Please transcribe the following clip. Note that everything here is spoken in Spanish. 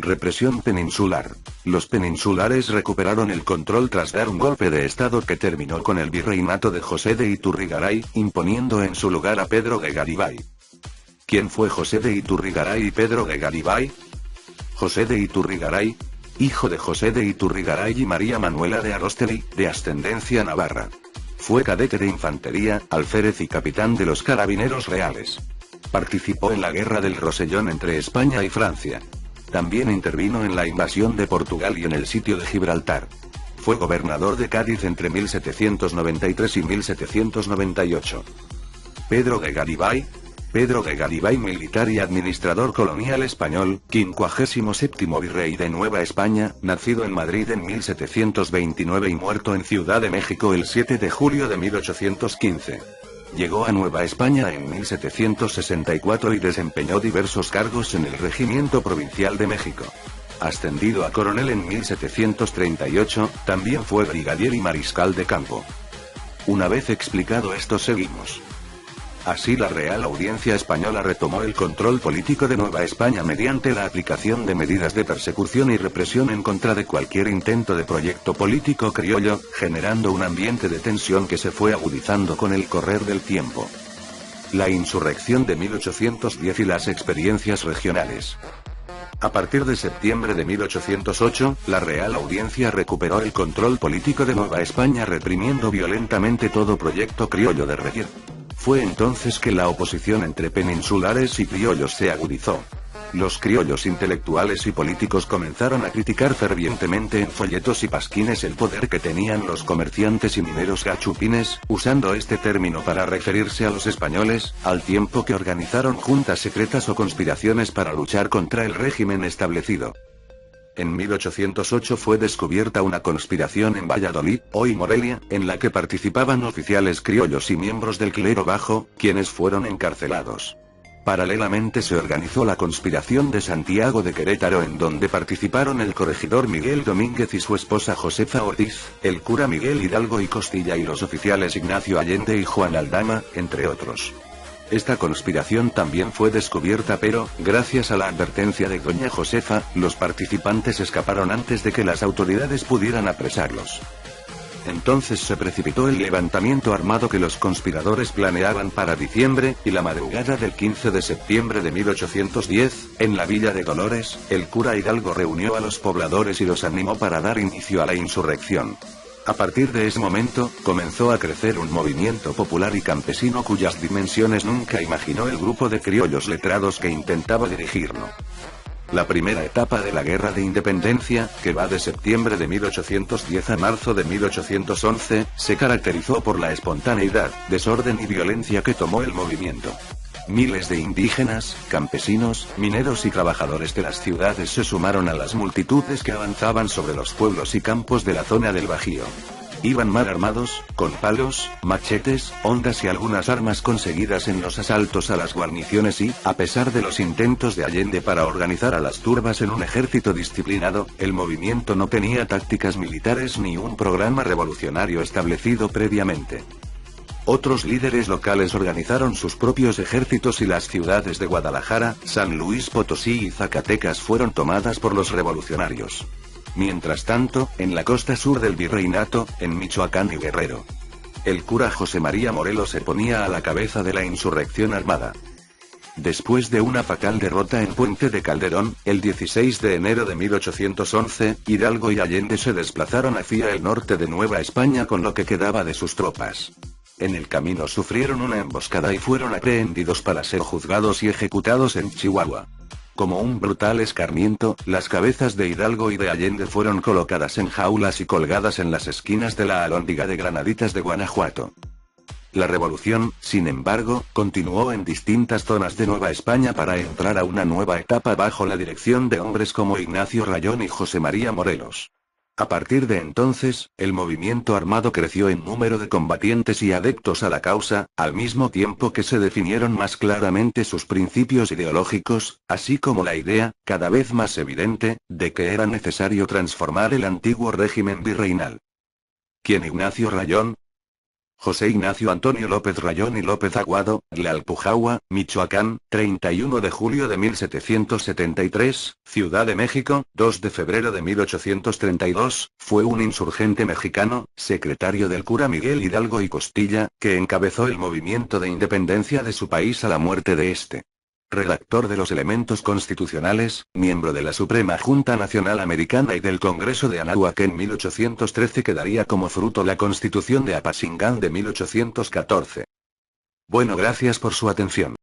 Represión peninsular. Los peninsulares recuperaron el control tras dar un golpe de estado que terminó con el virreinato de José de Iturrigaray, imponiendo en su lugar a Pedro de Garibay. ¿Quién fue José de Iturrigaray y Pedro de Garibay? José de Iturrigaray, hijo de José de Iturrigaray y María Manuela de Arostegui, de ascendencia navarra. Fue cadete de infantería, alférez y capitán de los carabineros reales. Participó en la Guerra del Rosellón entre España y Francia. También intervino en la invasión de Portugal y en el sitio de Gibraltar. Fue gobernador de Cádiz entre 1793 y 1798. Pedro de Garibay. Pedro de Garibay, militar y administrador colonial español, 57º virrey de Nueva España, nacido en Madrid en 1729 y muerto en Ciudad de México el 7 de julio de 1815. Llegó a Nueva España en 1764 y desempeñó diversos cargos en el Regimiento Provincial de México. Ascendido a coronel en 1738, también fue brigadier y mariscal de campo. Una vez explicado esto, seguimos. Así la Real Audiencia Española retomó el control político de Nueva España mediante la aplicación de medidas de persecución y represión en contra de cualquier intento de proyecto político criollo, generando un ambiente de tensión que se fue agudizando con el correr del tiempo. La insurrección de 1810 y las experiencias regionales. A partir de septiembre de 1808, la Real Audiencia recuperó el control político de Nueva España reprimiendo violentamente todo proyecto criollo de regir. Fue entonces que la oposición entre peninsulares y criollos se agudizó. Los criollos intelectuales y políticos comenzaron a criticar fervientemente en folletos y pasquines el poder que tenían los comerciantes y mineros gachupines, usando este término para referirse a los españoles, al tiempo que organizaron juntas secretas o conspiraciones para luchar contra el régimen establecido. En 1808 fue descubierta una conspiración en Valladolid, hoy Morelia, en la que participaban oficiales criollos y miembros del clero bajo, quienes fueron encarcelados. Paralelamente se organizó la conspiración de Santiago de Querétaro, en donde participaron el corregidor Miguel Domínguez y su esposa Josefa Ortiz, el cura Miguel Hidalgo y Costilla y los oficiales Ignacio Allende y Juan Aldama, entre otros. Esta conspiración también fue descubierta, pero, gracias a la advertencia de doña Josefa, los participantes escaparon antes de que las autoridades pudieran apresarlos. Entonces se precipitó el levantamiento armado que los conspiradores planeaban para diciembre, y la madrugada del 15 de septiembre de 1810, en la villa de Dolores, el cura Hidalgo reunió a los pobladores y los animó para dar inicio a la insurrección. A partir de ese momento, comenzó a crecer un movimiento popular y campesino cuyas dimensiones nunca imaginó el grupo de criollos letrados que intentaba dirigirlo. La primera etapa de la Guerra de Independencia, que va de septiembre de 1810 a marzo de 1811, se caracterizó por la espontaneidad, desorden y violencia que tomó el movimiento. Miles de indígenas, campesinos, mineros y trabajadores de las ciudades se sumaron a las multitudes que avanzaban sobre los pueblos y campos de la zona del Bajío. Iban mal armados, con palos, machetes, hondas y algunas armas conseguidas en los asaltos a las guarniciones y, a pesar de los intentos de Allende para organizar a las turbas en un ejército disciplinado, el movimiento no tenía tácticas militares ni un programa revolucionario establecido previamente. Otros líderes locales organizaron sus propios ejércitos y las ciudades de Guadalajara, San Luis Potosí y Zacatecas fueron tomadas por los revolucionarios. Mientras tanto, en la costa sur del virreinato, en Michoacán y Guerrero, el cura José María Morelos se ponía a la cabeza de la insurrección armada. Después de una fatal derrota en Puente de Calderón, el 16 de enero de 1811, Hidalgo y Allende se desplazaron hacia el norte de Nueva España con lo que quedaba de sus tropas. En el camino sufrieron una emboscada y fueron aprehendidos para ser juzgados y ejecutados en Chihuahua. Como un brutal escarmiento, las cabezas de Hidalgo y de Allende fueron colocadas en jaulas y colgadas en las esquinas de la Alhóndiga de Granaditas de Guanajuato. La revolución, sin embargo, continuó en distintas zonas de Nueva España para entrar a una nueva etapa bajo la dirección de hombres como Ignacio Rayón y José María Morelos. A partir de entonces, el movimiento armado creció en número de combatientes y adeptos a la causa, al mismo tiempo que se definieron más claramente sus principios ideológicos, así como la idea, cada vez más evidente, de que era necesario transformar el antiguo régimen virreinal. ¿Quién Ignacio Rayón? José Ignacio Antonio López Rayón y López Aguado, Lealpujahua, Michoacán, 31 de julio de 1773, Ciudad de México, 2 de febrero de 1832, fue un insurgente mexicano, secretario del cura Miguel Hidalgo y Costilla, que encabezó el movimiento de independencia de su país a la muerte de este. Redactor de los elementos constitucionales, miembro de la Suprema Junta Nacional Americana y del Congreso de Anáhuac en 1813 que daría como fruto la Constitución de Apatzingán de 1814. Bueno, gracias por su atención.